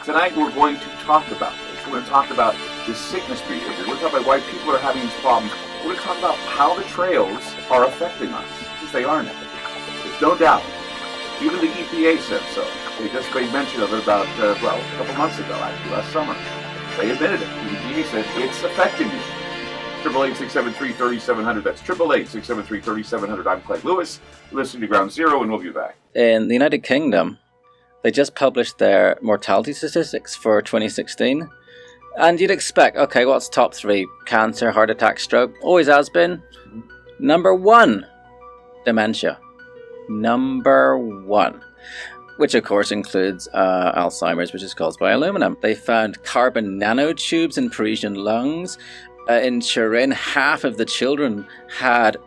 Tonight we're going to talk about this. We're going to talk about this sickness behavior. We're going to talk about why people are having these problems. We're going to talk about how the trails are affecting us, because they are now. There's no doubt. Even the EPA said so. They just made mention of it about, a couple months ago, actually, last summer. They admitted it. The EPA said it's affecting you. 888-673-3700. That's 888-673-3700. I'm Clay Lewis. Listening to Ground Zero, and we'll be back. In the United Kingdom, they just published their mortality statistics for 2016. And you'd expect, okay, what's top three? Cancer, heart attack, stroke. Always has been. Number one, dementia. Number one. Which, of course, includes Alzheimer's, which is caused by aluminum. They found carbon nanotubes in Parisian lungs. In Turin, half of the children had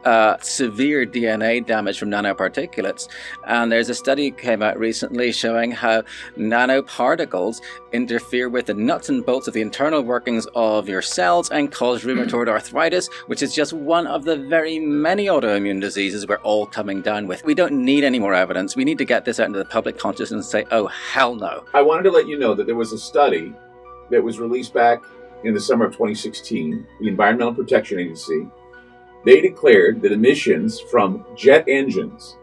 severe DNA damage from nanoparticulates. And there's a study that came out recently showing how nanoparticles interfere with the nuts and bolts of the internal workings of your cells and cause rheumatoid arthritis, which is just one of the very many autoimmune diseases we're all coming down with. We don't need any more evidence. We need to get this out into the public consciousness and say, oh, hell no. I wanted to let you know that there was a study that was released back in the summer of 2016, the Environmental Protection Agency, they declared that emissions from jet engines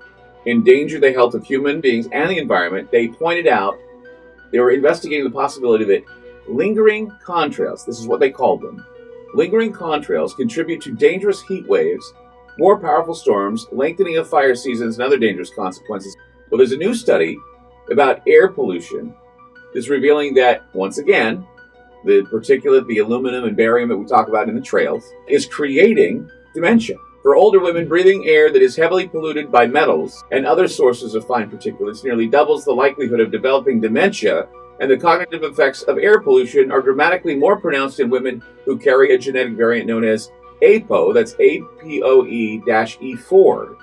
endanger the health of human beings and the environment. They pointed out they were investigating the possibility that lingering contrails, this is what they called them, lingering contrails contribute to dangerous heat waves, more powerful storms, lengthening of fire seasons, and other dangerous consequences. Well, there's a new study about air pollution that's revealing that, once again, the particulate, the aluminum and barium that we talk about in the trails, is creating dementia. For older women, breathing air that is heavily polluted by metals and other sources of fine particulates nearly doubles the likelihood of developing dementia, and the cognitive effects of air pollution are dramatically more pronounced in women who carry a genetic variant known as APOE, that's APOE-E4,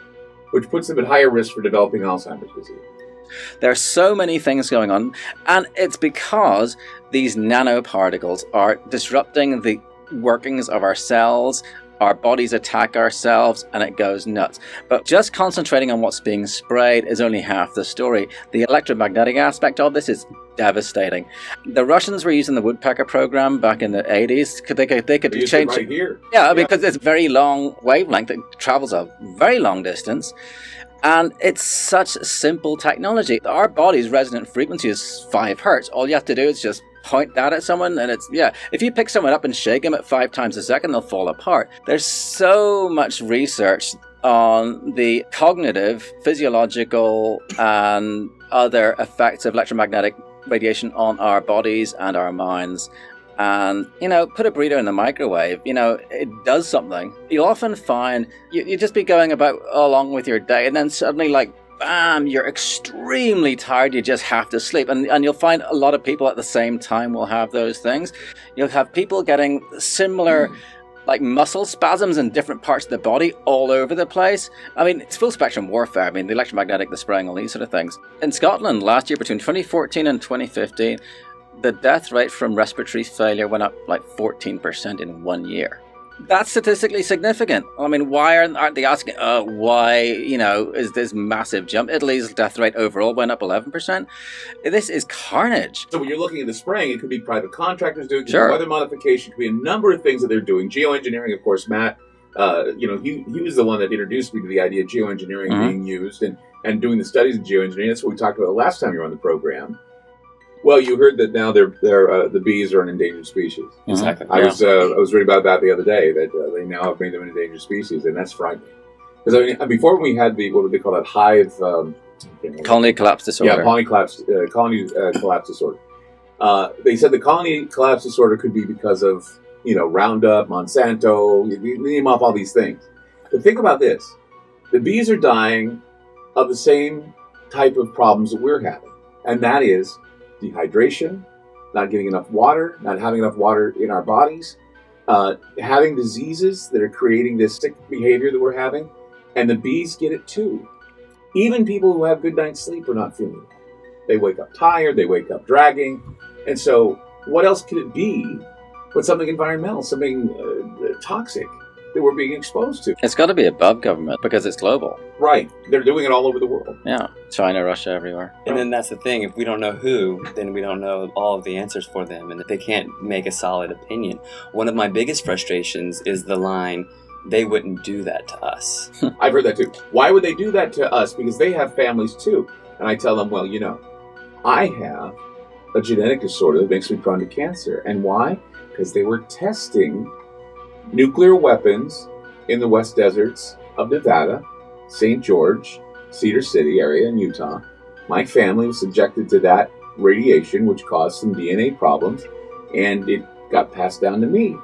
which puts them at higher risk for developing Alzheimer's disease. There are so many things going on, and it's because these nanoparticles are disrupting the workings of our cells. Our bodies attack ourselves, and it goes nuts. But just concentrating on what's being sprayed is only half the story. The electromagnetic aspect of this is devastating. The Russians were using the woodpecker program back in the 80s. They could change it right here. Yeah, because it's very long wavelength. It travels a very long distance. And it's such simple technology. Our body's resonant frequency is 5 hertz. All you have to do is just point that at someone, and if you pick someone up and shake them at 5 times a second, they'll fall apart. There's so much research on the cognitive, physiological, and other effects of electromagnetic radiation on our bodies and our minds. And, put a burrito in the microwave, it does something. You'll often find you just be going about along with your day, and then suddenly, bam, you're extremely tired, you just have to sleep. And you'll find a lot of people at the same time will have those things. You'll have people getting similar muscle spasms in different parts of the body all over the place. I mean, it's full spectrum warfare. The electromagnetic, the spraying, all these sort of things. In Scotland last year, between 2014 and 2015, the death rate from respiratory failure went up 14% in 1 year. That's statistically significant. Why aren't they asking, why, is this massive jump? Italy's death rate overall went up 11%. This is carnage. So when you're looking at the spraying, it could be private contractors doing it, sure. Weather modification, it could be a number of things that they're doing. Geoengineering, of course, Matt, he was the one that introduced me to the idea of geoengineering being used and doing the studies of geoengineering. That's what we talked about the last time you were on the program. Well, you heard that now the bees are an endangered species. Exactly. I was reading about that the other day, that they now have made them an endangered species, and that's frightening. Because before we had what would they call that, hive... colony collapse disorder. Yeah, colony collapse disorder. They said the colony collapse disorder could be because of, Roundup, Monsanto, you name off all these things. But think about this. The bees are dying of the same type of problems that we're having, and that is dehydration, not getting enough water, not having enough water in our bodies, having diseases that are creating this sick behavior that we're having, and the bees get it too. Even people who have good night's sleep are not feeling it. They wake up tired, they wake up dragging, and so what else could it be but something environmental, something toxic? that we're being exposed to. It's got to be above government because it's global. Right. They're doing it all over the world. Yeah. China, Russia, everywhere. And then that's the thing. If we don't know who, then we don't know all of the answers for them, and they can't make a solid opinion. One of my biggest frustrations is the line, "They wouldn't do that to us." I've heard that too. Why would they do that to us? Because they have families too. And I tell them, well, you know, I have a genetic disorder that makes me prone to cancer. And why? Because they were testing nuclear weapons in the West Deserts of Nevada, St. George, Cedar City area in Utah. My family was subjected to that radiation, which caused some DNA problems, and it got passed down to me.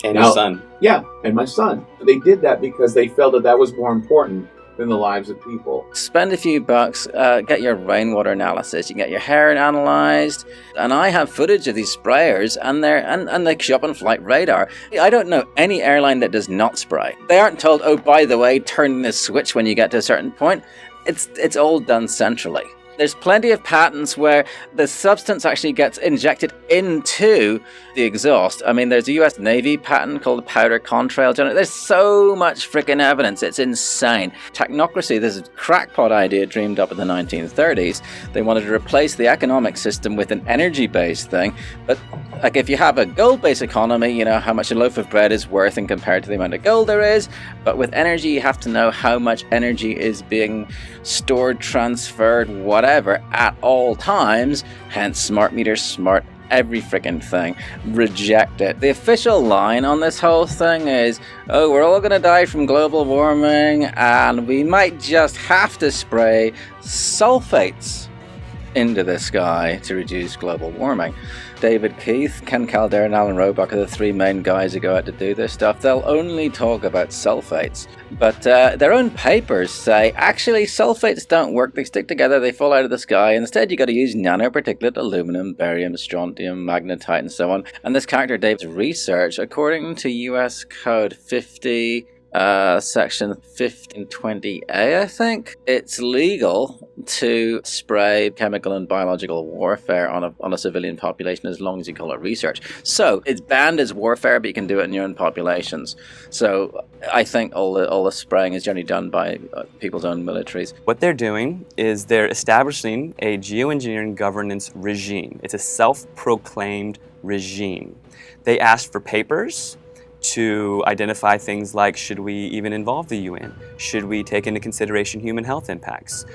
And your son. Yeah, and my son. They did that because they felt that that was more important than the lives of people. Spend a few bucks, get your rainwater analysis, you can get your hair analyzed, and I have footage of these sprayers, and they show up on flight radar. I don't know any airline that does not spray. They aren't told, oh, by the way, turn this switch when you get to a certain point. It's all done centrally. There's plenty of patents where the substance actually gets injected into the exhaust. I mean, there's a US Navy patent called the powder contrail. There's so much freaking evidence. It's insane. Technocracy, this is a crackpot idea dreamed up in the 1930s. They wanted to replace the economic system with an energy-based thing. But like if you have a gold-based economy, you know how much a loaf of bread is worth in compared to the amount of gold there is. But with energy, you have to know how much energy is being stored, transferred, whatever, at all times. Hence, smart meters, smart every freaking thing. Reject it. The official line on this whole thing is, oh, we're all going to die from global warming, and we might just have to spray sulfates into the sky to reduce global warming. David Keith, Ken Calderon, and Alan Roebuck are the three main guys who go out to do this stuff. They'll only talk about sulfates, but their own papers say, actually, sulfates don't work. They stick together, they fall out of the sky. Instead, you got to use nanoparticulate aluminum, barium, strontium, magnetite, and so on. And this character Dave's research, according to US Code 50, section 1520A, I think, it's legal to spray chemical and biological warfare on a civilian population as long as you call it research. So it's banned as warfare, but you can do it in your own populations. So I think all the spraying is generally done by people's own militaries. What they're doing is they're establishing a geoengineering governance regime. It's a self-proclaimed regime. They asked for papers to identify things like, should we even involve the UN? Should we take into consideration human health impacts?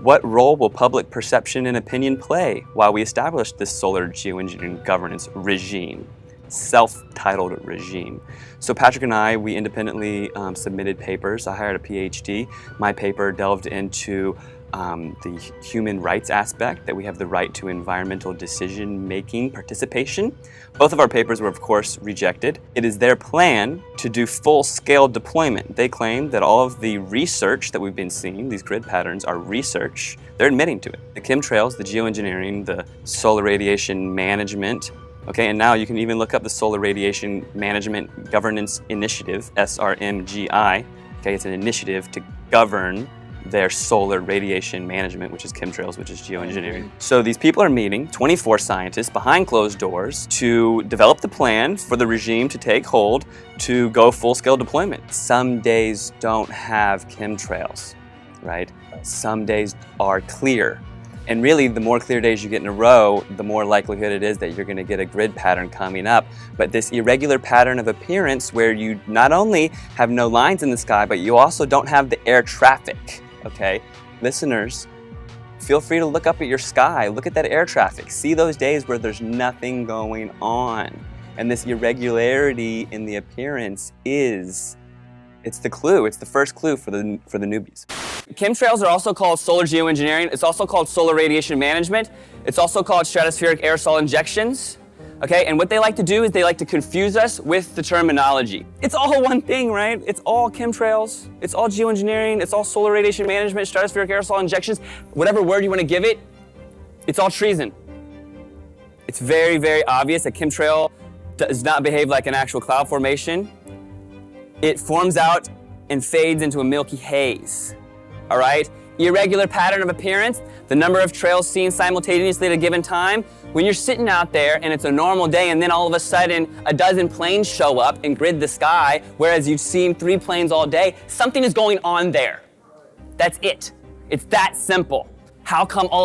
What role will public perception and opinion play while we establish this solar geoengineering governance regime? Self-titled regime. So Patrick and I, we independently submitted papers. I hired a PhD. My paper delved into the human rights aspect, that we have the right to environmental decision-making participation. Both of our papers were, of course, rejected. It is their plan to do full-scale deployment. They claim that all of the research that we've been seeing, these grid patterns, are research. They're admitting to it. The chemtrails, the geoengineering, the solar radiation management, okay, and now you can even look up the Solar Radiation Management Governance Initiative, SRMGI. Okay, it's an initiative to govern their solar radiation management, which is chemtrails, which is geoengineering. So these people are meeting, 24 scientists behind closed doors, to develop the plan for the regime to take hold to go full-scale deployment. Some days don't have chemtrails, right? Some days are clear. And really, the more clear days you get in a row, the more likelihood it is that you're going to get a grid pattern coming up. But this irregular pattern of appearance where you not only have no lines in the sky, but you also don't have the air traffic. Okay, listeners, feel free to look up at your sky, look at that air traffic, see those days where there's nothing going on. And this irregularity in the appearance it's the clue, it's the first clue for the newbies. Chemtrails are also called solar geoengineering, it's also called solar radiation management, it's also called stratospheric aerosol injections. Okay, and what they like to do is they like to confuse us with the terminology. It's all one thing, right? It's all chemtrails, it's all geoengineering, it's all solar radiation management, stratospheric aerosol injections, whatever word you want to give it, it's all treason. It's very, very obvious that chemtrail does not behave like an actual cloud formation. It forms out and fades into a milky haze, all right? irregular pattern of appearance, the number of trails seen simultaneously at a given time. When you're sitting out there and it's a normal day and then all of a sudden a dozen planes show up and grid the sky, whereas you've seen 3 planes all day, something is going on there. That's it. It's that simple. How come all